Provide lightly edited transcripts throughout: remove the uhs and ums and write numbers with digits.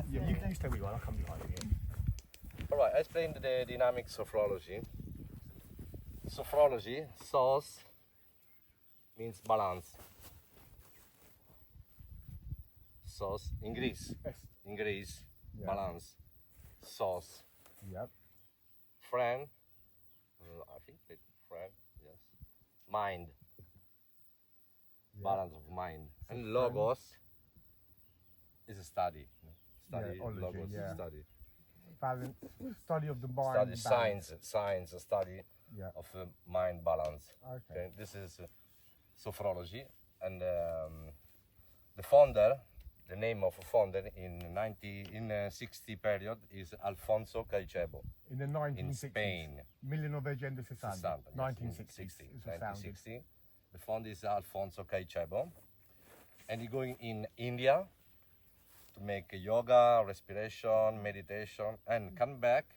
Yeah, you stay where you are. I'll come behind you. All right, I explained the dynamic sophrology. Sophrology, sos means balance. Sos in Greece. Yes. In Greece, Yeah. balance. Sos. Yep. Friend. I think it friend. Yes. Mind. Yeah. Balance of mind. So And friend. logos is a study. Study. Yeah, ology, Logos. yeah. Study. Balance. Study of the mind. Study balance. science. A study Yeah. of mind balance. Okay. This is sophrology, and the founder, the name of a founder in 60 period is Alfonso Caicedo In the in 1960s. Spain. Million of Agenda Society. 1960s. It was founded. 1960. The founder is Alfonso Caicedo, and he going in India to make yoga, respiration, meditation, and come back.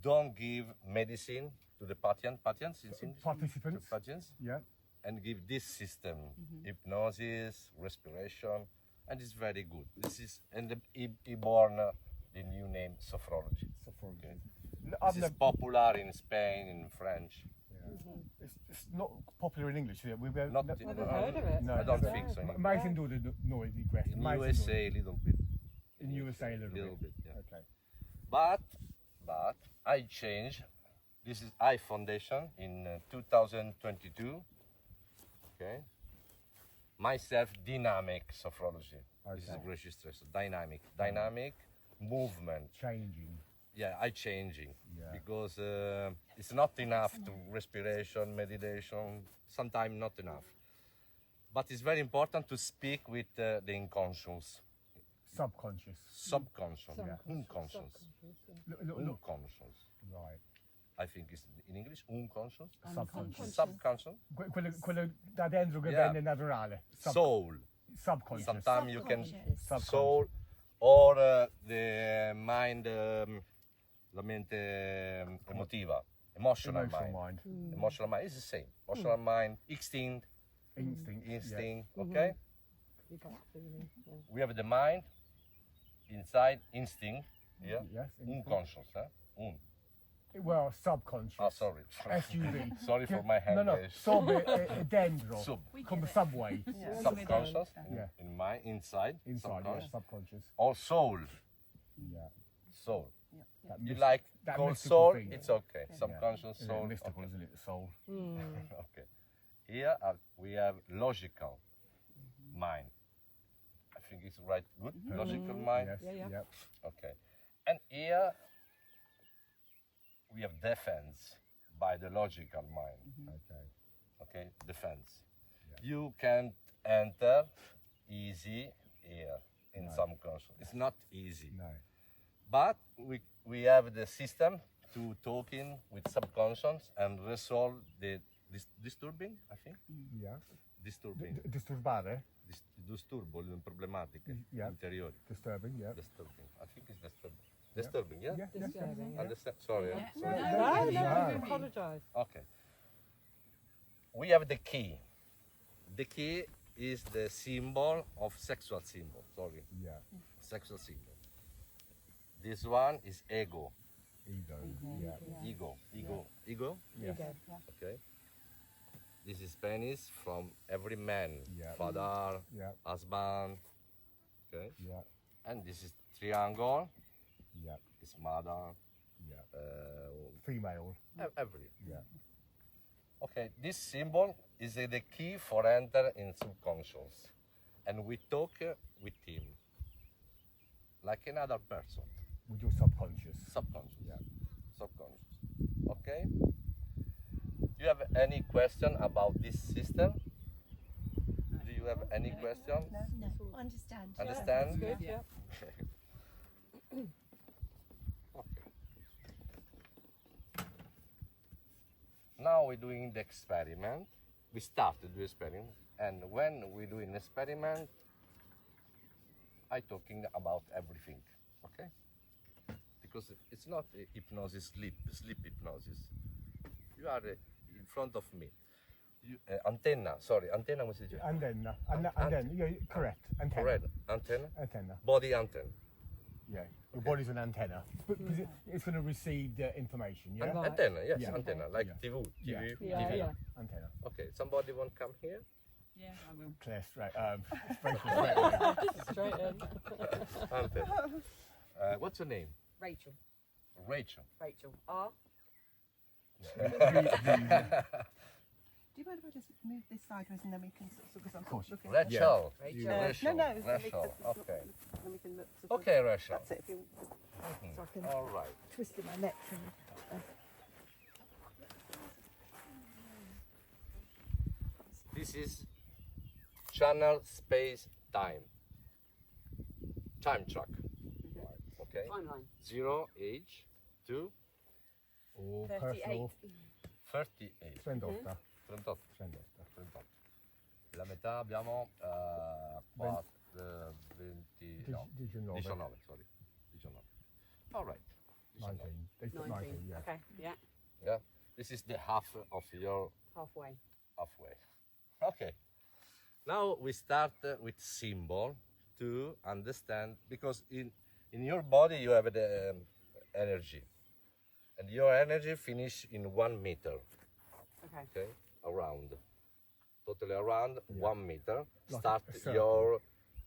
Don't give medicine to the patients in English? Participants. To patients, Yeah. and give this system, hypnosis, respiration, and it's very good. This is, and he born the new name Sophrology. Sophrology. This is popular in Spain, in French. It's not popular in English. Yeah, we've Not no, in- heard of it. no, I don't no. think so. In, Amazing do the noisy question. in Amazing USA a little bit. In USA a little bit. Yeah. Okay. But I changed. This is I Foundation in 2022. Okay. Myself dynamic sophrology. This is Okay. registration. Dynamic movement. Changing. Yeah, I changing Yeah. because it's not enough to respiration, meditation. Sometimes not enough. But it's very important to speak with the unconscious, Subconscious. subconscious, Yeah. unconscious, Look. unconscious. Right. I think it's in English unconscious, Subconscious. subconscious, Quello da dentro che Yeah. viene naturale. soul. Subconscious. Sometimes you can Subconscious. soul or the mind, la mente emotiva, emotional Emotional mind. mind. Emotional mind is the same. Emotional mind, instinct, Instinct. okay? You got feeling. Yeah. We have the mind inside, instinct, yeah? Yes. instinct. Unconscious, huh? Well, subconscious. Oh, sorry. SUV. Sorry for my No, no. English. Sub è dentro. Sub. Come subway. Subconscious, Yeah. in my inside, Inside, yeah. subconscious, Subconscious. or soul, Yeah. soul. That You mys- like that called mystical soul, thing. it's okay. Subconscious, Yeah, soul, mystical, okay. isn't it? Soul. Okay. Here we have logical mind. I think it's right. Good. Logical mind. Yes. Yeah. Yep. Okay. And here we have defense by the logical mind. Okay. Okay. Defense. You can't enter easy here in some conscious. It's not easy. No. But we have the system to talking with subconscious and resolve the disturbing, I think. Yeah. Disturbing. Disturbare. Disturbo, le problematiche Yeah. interiori. Disturbing. Yeah. Disturbing. I think it's disturbing. Disturbing, yeah? Yeah. Disturbing, yeah. Understand? Sorry. Sorry. No, No. apologise. Okay. We have the key. The key is the symbol of sexual symbol. Sorry. Yeah. Sexual symbol. This one is ego. Ego. Yeah. Ego. Yes. Okay. This is Spanish from every man, Yeah. father, Yeah. husband. Okay. Yeah. And this is triangle. Yeah. Is mother. Yeah. Female. Every. Yeah. Okay. This symbol is the key for enter in subconscious, and we talk with him like another person. With your subconscious. Subconscious. Yeah. Subconscious. Okay. Do you have any question about this system? Do you have any question? No, understand. Understand? Good, yeah. Okay. Now we're doing the experiment. We started the experiment, and when we're doing experiment, I talking about everything, okay? Because it's not a hypnosis, sleep hypnosis. You are in front of me. Antenna, sorry, antenna, come si dice? Antenna. Yeah, correct. Antenna. Correct, antenna. Antenna. Body antenna. Yeah. Your body's an antenna. But it's going to receive the information, yeah? Right. Antenna, yes, Yeah. antenna, like Yeah. TV. Yeah. Yeah, TV. yeah. Antenna. Okay, somebody want to come here? Yeah, I will. Claire, straight. Straight away. Straight in. Antenna. What's your name? Rachel. Rachel. Rachel. R. Do you mind if I just move this sideways and then we can sort of, because I'm course. looking. Rachel. Rachel. Rachel. No, no. Rachel. Okay. Then we can look sort of, Okay, Rachel. That's it. If you, so I can All right. twist in my neck. This is channel space time. Time track. Okay. Timeline. 0 age to Or 38. personal 38. 38. 38. 38. 38. La metà abbiamo 4, 20, no, 19. 19, sorry. 19. All right. 19. 19. They put 19. 19, yeah. Okay, yeah. Yeah. This is the half of your Halfway. halfway. Okay. Now we start with symbol to understand, because in your body you have the energy, and your energy finish in 1 meter. Okay. Okay, around, totally around 1 meter. Like Start a circle. your,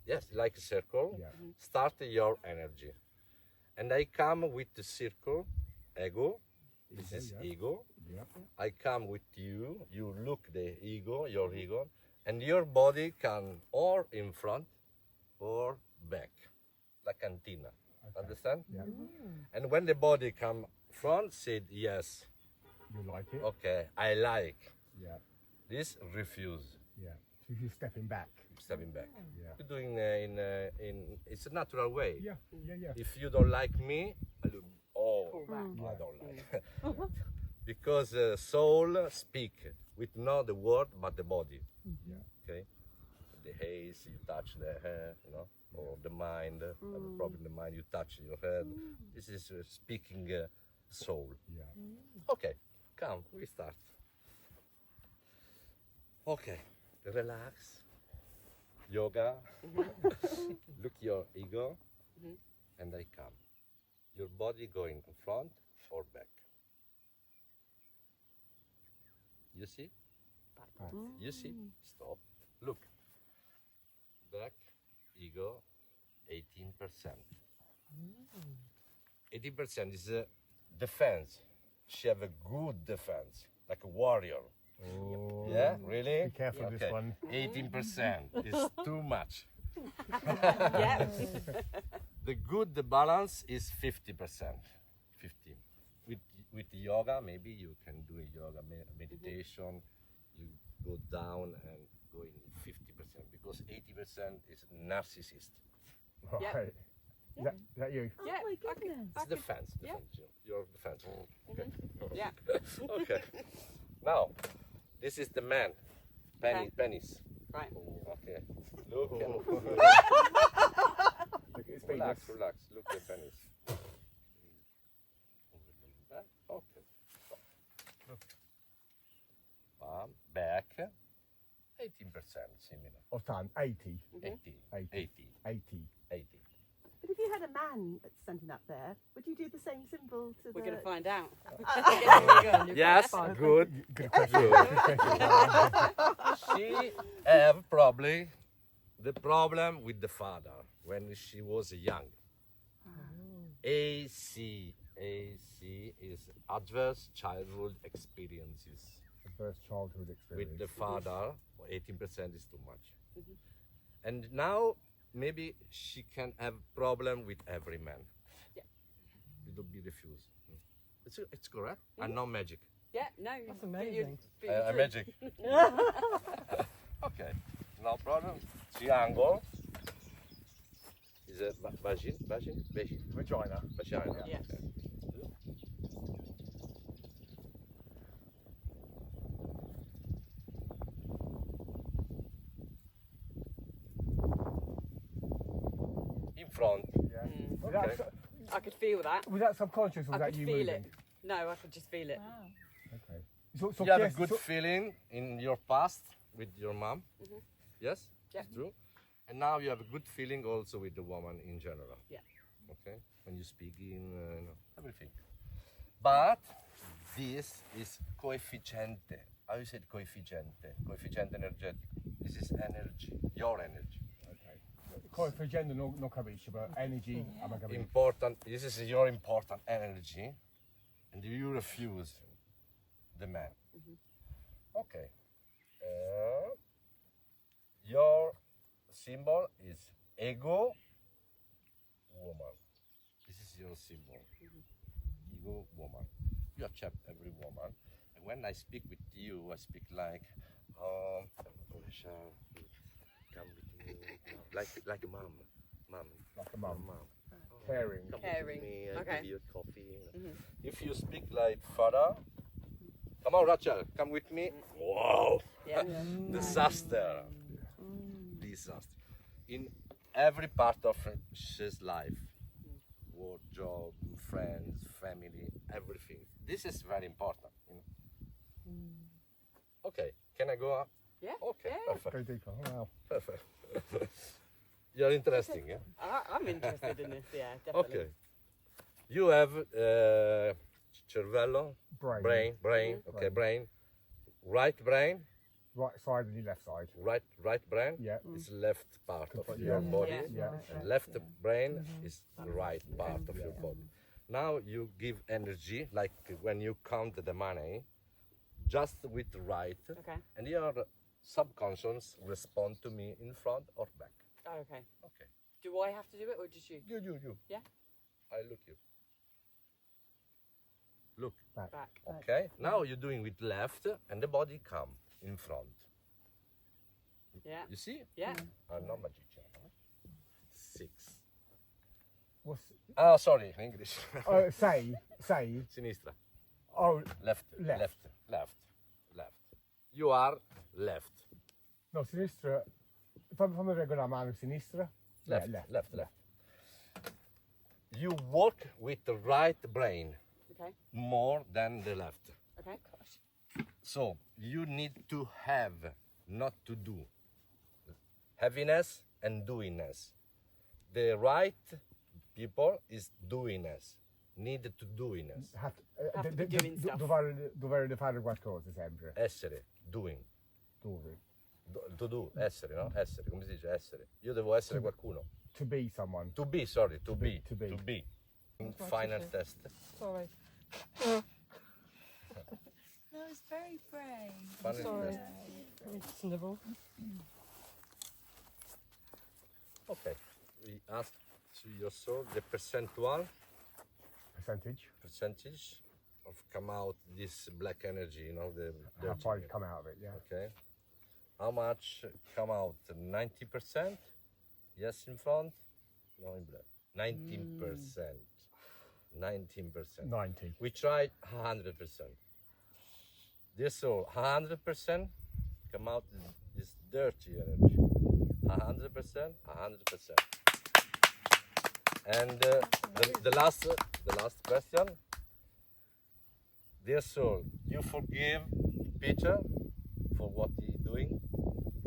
yes, like a circle. Yeah. Start your energy, and I come with the circle, ego. This is yeah. ego. Yeah. I come with you. You look the ego, your ego, and your body can or in front or back, like antenna. Understand? Yeah. And when the body come front, said yes. You like it? Okay, I like. Yeah. This refuse, Yeah. So if you're stepping back. stepping back. Yeah. You're doing in it's a natural way. Yeah. Yeah. Yeah. If you don't like me, I do, oh, Pull back. I don't like. Because soul speak with not the word but the body. Yeah. Okay, the haze, you touch the hair, you know, or the mind. Have a problem in the mind, you touch your head. This is speaking soul. Yeah. Okay, come, we start. Okay, relax. Yoga. Look your ego, and I come. Your body going in front or back. You see? Back. You see? Stop. Look. Back, ego, 18%. 18% is a defense. She have a good defense, like a warrior. Oh. Yeah, really? Be careful of this one. 18% is too much. Yeah. The good, the balance is 50%. 50. With yoga, maybe you can do a yoga meditation. You go down and go in 50%, because 80% is narcissist. Right. Is that you? Yeah. Oh my goodness. It's defense. Yeah. Your defense. Okay. Yeah. Okay. Now, this is the man. Okay. Penis. Right. Okay. Look. Look at his feet. Relax, relax. Look at the penis. Okay. Stop. Look. Back. 18% similar. Of time. 80. 80. 80. 80. 80. 80. But if you had a man standing up there, would you do the same symbol to We're the... going to find out. Yes, good. Good question. Good. Good question. She have probably the problem with the father when she was young. AC is adverse childhood experiences. Adverse childhood experience. With the father, 18% is too much. And now maybe she can have problem with every man. Yeah. It will be refused. It's correct. And no magic. Yeah, no. That's amazing. Magic. Okay, no problem. Triangle is a vagina. Vagina. Vagina. Yes. In front. Yeah. Was, Okay. that, I could feel that. was that subconscious or was I that could you feel moving? it. No, I could just feel it. Okay. So You have a yes, good so- feeling in your past with your mom. Yes? Yeah. It's true. And now you have a good feeling also with the woman in general. Yeah. Okay, when you speak in everything. But this is coefficiente. How you said coefficiente? Coefficiente energetic. This is energy, your energy. For gender, no capisci, but energy, I'm a capisci. Important. This is your important energy, and you refuse the man. Okay. Your symbol is ego woman. This is your symbol. Ego woman. You accept every woman. And when I speak with you, I speak like, come with me, like a mom. Like a mum. Mom. Caring. Come Caring. with me, I Okay. give you a coffee. If you speak like father, come on, Rachel, come with me. Wow, Yeah. disaster. Disaster. In every part of his life, work, job, friends, family, everything. This is very important. Okay, can I go up? Yeah. Okay, Yeah. perfect. Go deeper. Oh, wow. Perfect. You're interesting, yeah? I'm interested in this. Yeah, definitely. Okay. You have cervello, Brain. brain. Okay, brain. Right brain, Right side and your left side. right brain Yeah. is left part of Yeah. your body, Yeah. Yeah. and left brain is the right part of your body. Now you give energy, like when you count the money, just with right, Okay. and your subconscious respond to me in front or back. Oh, okay. Okay. Do I have to do it or just you? You. Yeah. I look you. Look. Back. Okay. Now you're doing with left, and the body come in front. Yeah. You see? Yeah. I'm not magician. 6. What's Oh, sorry, English. say Sinistra. oh Left. Left. You are left. no sinistra. Fammi vedere la mano sinistra. Left. Yeah, left. Left. You work with the right brain Okay. more than the left. Okay. So you need to have, not to do. Heaviness and doingness. The right people is doingness. Need to doingness. Have to be doing stuff. Dover fare qualcosa sempre. Essere, doing. Dove. To do, essere, no? Essere, come si dice essere? Io devo essere qualcuno. To be someone. To be, sorry, to be. To be. Final test. Sorry. No, it's very brave. Final Sorry. test. Snivel. Okay. We ask to your soul the percentage of come out this black energy, you know, the How far you dirty. come out of it, yeah. Okay. How much come out? 90%? Yes, in front? No, in black. 19%. 19%. 90. We tried 100%. This soul, 100% come out this dirty energy. 100%, 100%. And the last question. Dear soul, you forgive Peter for what he doing?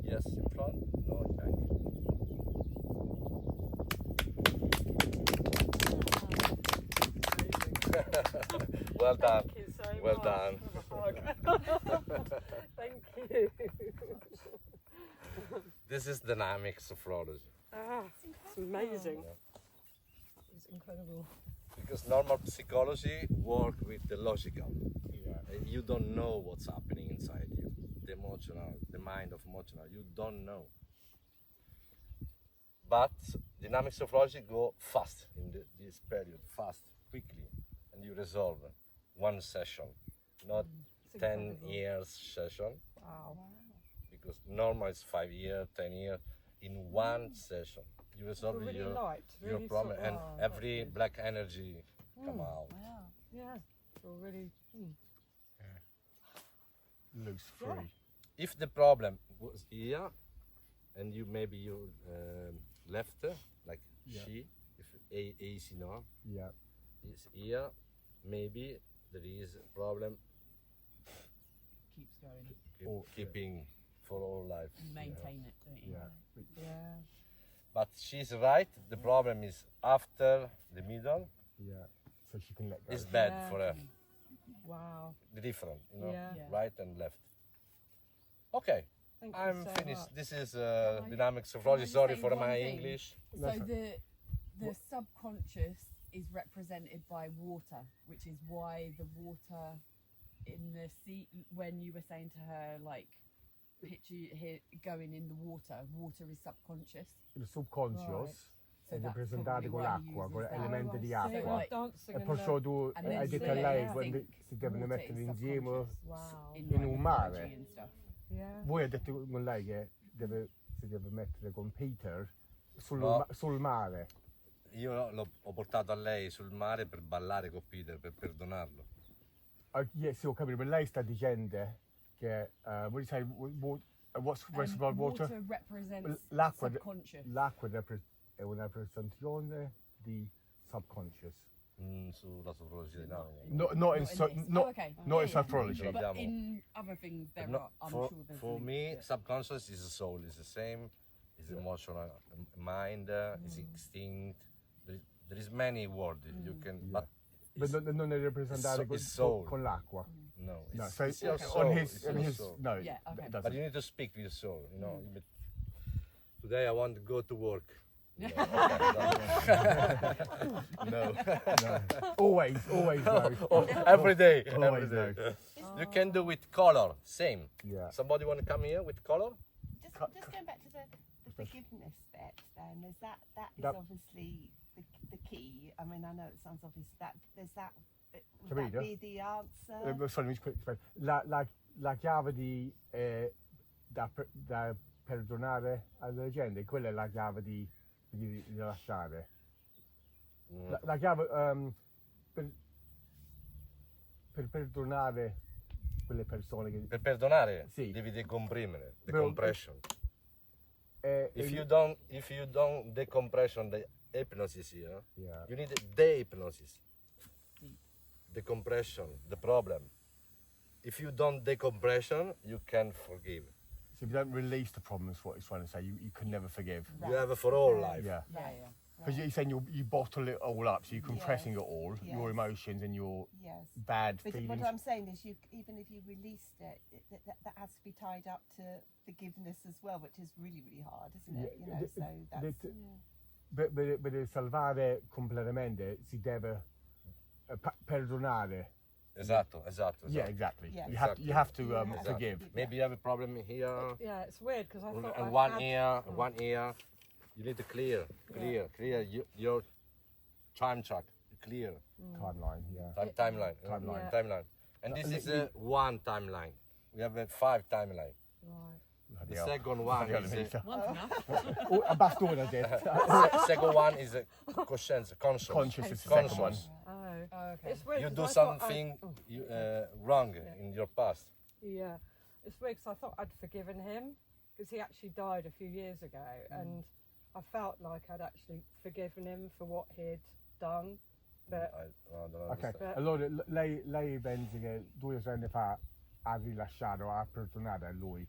Yes, in front? No, in back. Well done. Thank you so Well much. done. Thank you. This is dynamic sophrology. It's amazing. It's incredible. Because normal psychology work with the logical. Yeah. You don't know what's happening inside you. The emotional, the mind of emotional, you don't know. But dynamic sophrology go fast in this period, fast, quickly, and you resolve one session, not It's 10 incredible. years session, Wow. because normal is 5 years, 10 years, in one session. You resolve Really your light. your Really problem, sort- and oh, every that's good. black energy come out. Wow. Yeah. Feel really. Loose, free. If the problem was here, and you maybe you left her, like Yeah. she, if AC no, Yeah. is here, maybe there is a problem Keeps going. keeping for all life. You maintain it, don't you? Yeah. Yeah. But she's right. The problem is after the middle. Yeah. So she can let go. It's bad Yeah. for her. Wow. Different, you know, Yeah. Yeah. right and left. Okay, Thank you I'm so finished. much. This is I- dynamic can I sophrology. just Sorry say for one my thing? English. So the subconscious is represented by water, which is why the water in the sea. When you were saying to her, like, picture here going in the water. Water is subconscious. Il subconscious So è that's rappresentato probably con why he l'acqua, uses con that. l'elemento di See, acqua. So, I'm like- dancing E in perciò tu And hai then detto a the lei yeah. quando think si devono water mettere is insieme. subconscious Wow. in In like un mythology mare. and stuff. Yeah. Voi avete detto con lei che si deve mettere con Peter No. sul mare. Io ho portato a lei sul mare per ballare con Peter, per perdonarlo. Sì, ho capito, ma lei sta dicendo che, what do you say, what's rest about water? Water represents L'acqua, subconscious. l'acqua è una rappresentazione di subconscious. Sulla sophrologia dinamica. Not in in so, this. not, Oh, okay. not in Yeah, yeah. sophrology. But- But in other things, there No, are. I'm for, sure there's. for links, me, but- subconscious is the soul, is the same, is emotional mind, is instinct. There is many words you can, but Ma non è rappresentato It's soul. con l'acqua. no, No, it's, so it's your on soul. his, it's on your his, soul. no, Yeah, okay. it But doesn't. you need to speak with your soul, you know. But today I want to go to work. No, no. Always no. Every day, Always every day. no. You can do with color, same. Yeah. Somebody want to come here with color? Just going back to the forgiveness bit, then is that is That- obviously the key. I mean, I know it sounds obvious. That would Capito? that be the answer? Sorry, mi scusi, la chiave da perdonare alla gente, quella è la chiave di lasciare. La chiave per perdonare quelle persone che... Per perdonare, Sì. devi decomprimere, Però- decompression. è- If you don't decompression the hypnosis here, Yeah. you need the hypnosis. Decompression, the problem. If you don't decompression, you can forgive. So if you don't release the problem, is what he's trying to say, you can never forgive. You have it for all life. Yeah. Yeah, yeah. Because you're saying you bottle it all up, so you're compressing Yes. it all, your Yes. emotions and your Yes. bad But feelings. what I'm saying is, even if you released it, that has to be tied up to forgiveness as well, which is really, really hard, isn't it? Yeah, You know, so that's Per salvare completamente si deve perdonare. Esatto. Yeah, exactly. Yeah. You have to You have have to forgive. Maybe you have a problem here, Yeah, it's weird because I thought and I one had, ear, one ear. You need to clear your time track, clear Timeline, yeah. timeline, Timeline. timeline. And this is one timeline. We have 5 timeline. Right. The second one is One's enough. Oh, a bastone did. second one is conscious. Conscious is the second one. Oh. Oh, okay. It's weird. You 'cause do I thought something wrong in your past. Yeah, it's weird because I thought I'd forgiven him because he actually died a few years ago, and I felt like I'd actually forgiven him for what he'd done, but I don't Ok, understand. allora lei pensa che 2 anni fa ha rilasciato, ha perdonato a lui,